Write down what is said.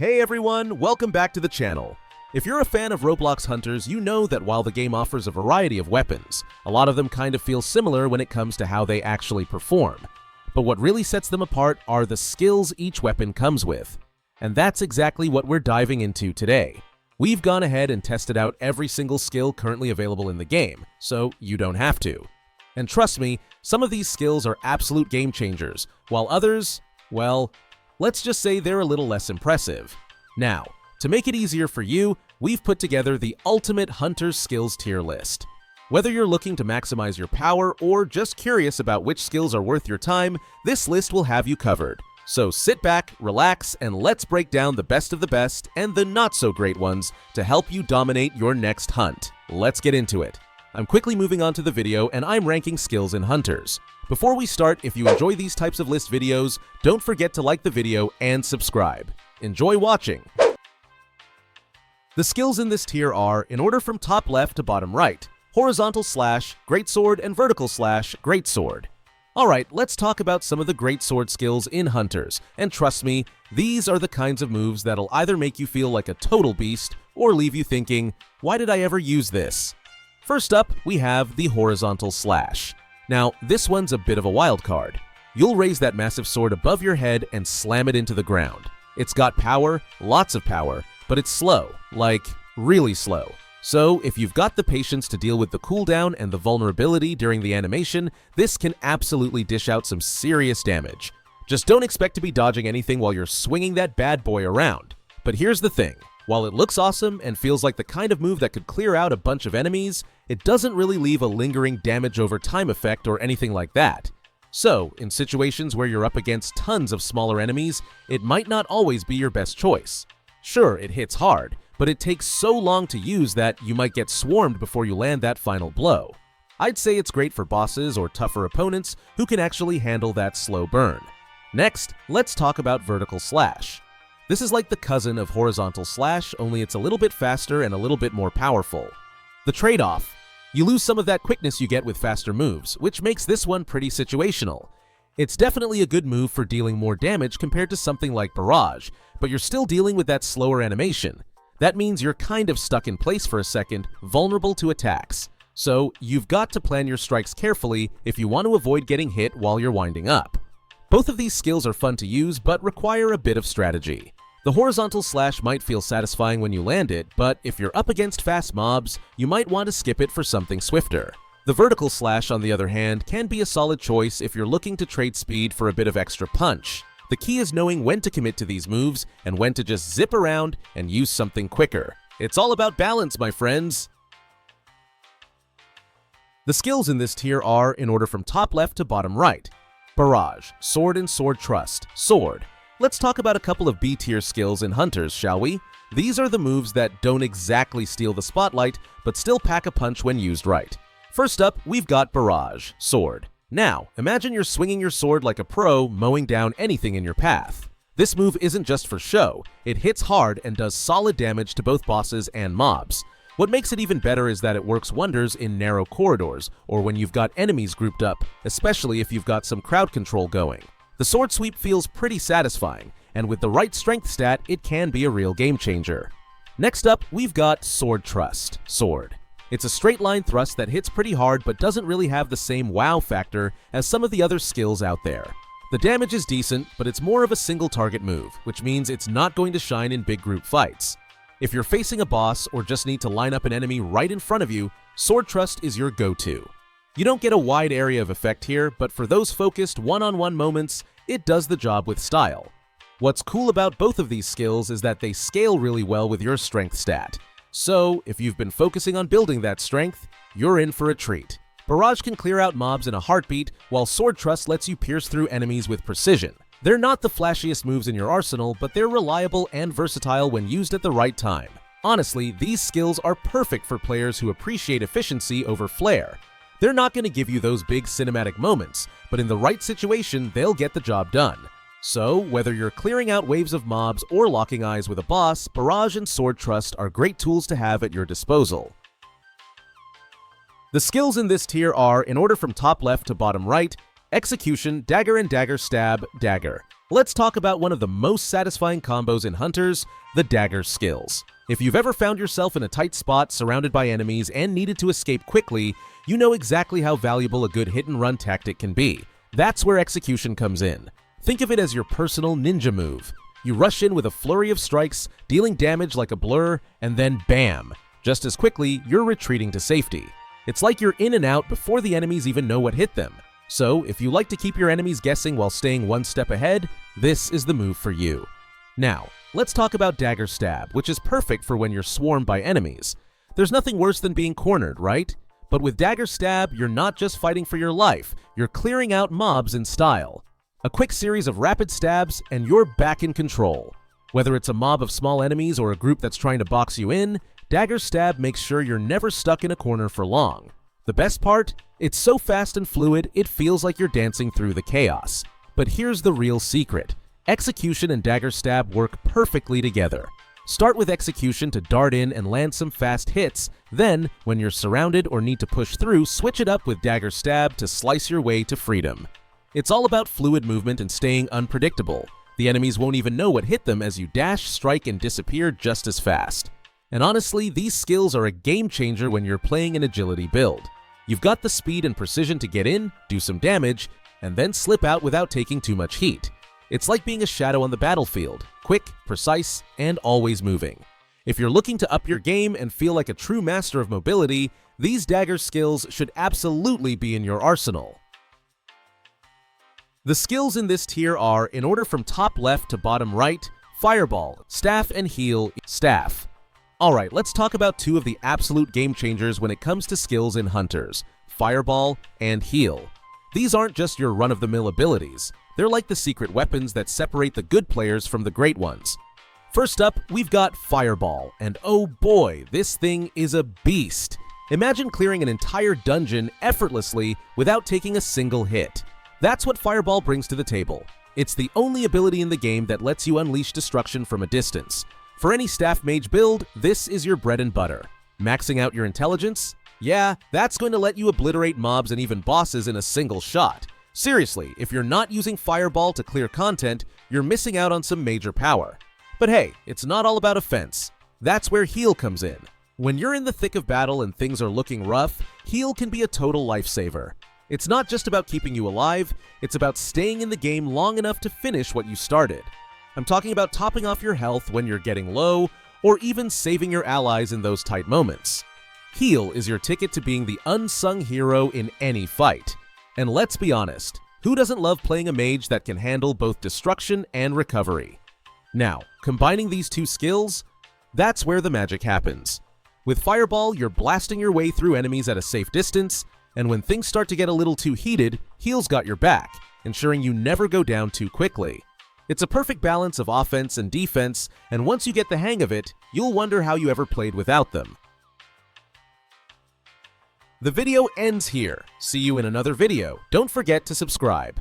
Hey everyone, welcome back to the channel. If you're a fan of Roblox Hunters, you know that while the game offers a variety of weapons, a lot of them kind of feel similar when it comes to how they actually perform. But what really sets them apart are the skills each weapon comes with. And that's exactly what we're diving into today. We've gone ahead and tested out every single skill currently available in the game, so you don't have to. And trust me, some of these skills are absolute game changers, while others, well, let's just say they're a little less impressive. Now, to make it easier for you, we've put together the ultimate Hunter's skills tier list. Whether you're looking to maximize your power or just curious about which skills are worth your time, this list will have you covered. So sit back, relax, and let's break down the best of the best and the not-so-great ones to help you dominate your next hunt. Let's get into it. I'm quickly moving on to the video and I'm ranking skills in Hunters. Before we start, if you enjoy these types of list videos, don't forget to like the video and subscribe. Enjoy watching! The skills in this tier are, in order from top left to bottom right, horizontal slash, greatsword, and vertical slash, greatsword. Alright, let's talk about some of the greatsword skills in Hunters, and trust me, these are the kinds of moves that'll either make you feel like a total beast, or leave you thinking, why did I ever use this? First up, we have the horizontal slash. Now, this one's a bit of a wild card. You'll raise that massive sword above your head and slam it into the ground. It's got power, lots of power, but it's slow, like really slow. So, if you've got the patience to deal with the cooldown and the vulnerability during the animation, this can absolutely dish out some serious damage. Just don't expect to be dodging anything while you're swinging that bad boy around. But here's the thing. While it looks awesome and feels like the kind of move that could clear out a bunch of enemies, it doesn't really leave a lingering damage over time effect or anything like that. So, in situations where you're up against tons of smaller enemies, it might not always be your best choice. Sure, it hits hard, but it takes so long to use that you might get swarmed before you land that final blow. I'd say it's great for bosses or tougher opponents who can actually handle that slow burn. Next, let's talk about vertical slash. This is like the cousin of horizontal slash, only it's a little bit faster and a little bit more powerful. The trade-off: you lose some of that quickness you get with faster moves, which makes this one pretty situational. It's definitely a good move for dealing more damage compared to something like Barrage, but you're still dealing with that slower animation. That means you're kind of stuck in place for a second, vulnerable to attacks. So you've got to plan your strikes carefully if you want to avoid getting hit while you're winding up. Both of these skills are fun to use, but require a bit of strategy. The horizontal slash might feel satisfying when you land it, but if you're up against fast mobs, you might want to skip it for something swifter. The vertical slash, on the other hand, can be a solid choice if you're looking to trade speed for a bit of extra punch. The key is knowing when to commit to these moves and when to just zip around and use something quicker. It's all about balance, my friends! The skills in this tier are, in order from top left to bottom right. Barrage, Sword and Sword Trust, Sword. Let's talk about a couple of B-tier skills in Hunters, shall we? These are the moves that don't exactly steal the spotlight, but still pack a punch when used right. First up, we've got Barrage, Sword. Now, imagine you're swinging your sword like a pro, mowing down anything in your path. This move isn't just for show, it hits hard and does solid damage to both bosses and mobs. What makes it even better is that it works wonders in narrow corridors, or when you've got enemies grouped up, especially if you've got some crowd control going. The sword sweep feels pretty satisfying, and with the right strength stat, it can be a real game changer. Next up, we've got Sword Trust, Sword. It's a straight line thrust that hits pretty hard but doesn't really have the same wow factor as some of the other skills out there. The damage is decent, but it's more of a single target move, which means it's not going to shine in big group fights. If you're facing a boss or just need to line up an enemy right in front of you, Sword Trust is your go-to. You don't get a wide area of effect here, but for those focused one-on-one moments, it does the job with style. What's cool about both of these skills is that they scale really well with your strength stat. So, if you've been focusing on building that strength, you're in for a treat. Barrage can clear out mobs in a heartbeat, while Sword Trust lets you pierce through enemies with precision. They're not the flashiest moves in your arsenal, but they're reliable and versatile when used at the right time. Honestly, these skills are perfect for players who appreciate efficiency over flair. They're not going to give you those big cinematic moments, but in the right situation, they'll get the job done. So, whether you're clearing out waves of mobs or locking eyes with a boss, Barrage and Sword Trust are great tools to have at your disposal. The skills in this tier are, in order from top left to bottom right, Execution, Dagger and Dagger Stab, Dagger. Let's talk about one of the most satisfying combos in Hunters, the dagger skills. If you've ever found yourself in a tight spot surrounded by enemies and needed to escape quickly, you know exactly how valuable a good hit-and-run tactic can be. That's where execution comes in. Think of it as your personal ninja move. You rush in with a flurry of strikes, dealing damage like a blur, and then bam! Just as quickly, you're retreating to safety. It's like you're in and out before the enemies even know what hit them. So, if you like to keep your enemies guessing while staying one step ahead, this is the move for you. Now, let's talk about Dagger Stab, which is perfect for when you're swarmed by enemies. There's nothing worse than being cornered, right? But with Dagger Stab, you're not just fighting for your life, you're clearing out mobs in style. A quick series of rapid stabs, and you're back in control. Whether it's a mob of small enemies or a group that's trying to box you in, Dagger Stab makes sure you're never stuck in a corner for long. The best part? It's so fast and fluid, it feels like you're dancing through the chaos. But here's the real secret. Execution and Dagger Stab work perfectly together. Start with Execution to dart in and land some fast hits, then, when you're surrounded or need to push through, switch it up with Dagger Stab to slice your way to freedom. It's all about fluid movement and staying unpredictable. The enemies won't even know what hit them as you dash, strike, and disappear just as fast. And honestly, these skills are a game changer when you're playing an agility build. You've got the speed and precision to get in, do some damage, and then slip out without taking too much heat. It's like being a shadow on the battlefield, quick, precise, and always moving. If you're looking to up your game and feel like a true master of mobility, these dagger skills should absolutely be in your arsenal. The skills in this tier are, in order from top left to bottom right, Fireball, Staff, and Heal, Staff. Alright, let's talk about two of the absolute game changers when it comes to skills in Hunters, Fireball and Heal. These aren't just your run-of-the-mill abilities, they're like the secret weapons that separate the good players from the great ones. First up, we've got Fireball, and oh boy, this thing is a beast. Imagine clearing an entire dungeon effortlessly without taking a single hit. That's what Fireball brings to the table. It's the only ability in the game that lets you unleash destruction from a distance. For any staff mage build, this is your bread and butter. Maxing out your intelligence? Yeah, that's going to let you obliterate mobs and even bosses in a single shot. Seriously, if you're not using Fireball to clear content, you're missing out on some major power. But hey, it's not all about offense. That's where Heal comes in. When you're in the thick of battle and things are looking rough, Heal can be a total lifesaver. It's not just about keeping you alive, it's about staying in the game long enough to finish what you started. I'm talking about topping off your health when you're getting low, or even saving your allies in those tight moments. Heal is your ticket to being the unsung hero in any fight. And let's be honest, who doesn't love playing a mage that can handle both destruction and recovery? Now, combining these two skills, that's where the magic happens. With Fireball, you're blasting your way through enemies at a safe distance, and when things start to get a little too heated, Heal's got your back, ensuring you never go down too quickly. It's a perfect balance of offense and defense, and once you get the hang of it, you'll wonder how you ever played without them. The video ends here. See you in another video. Don't forget to subscribe.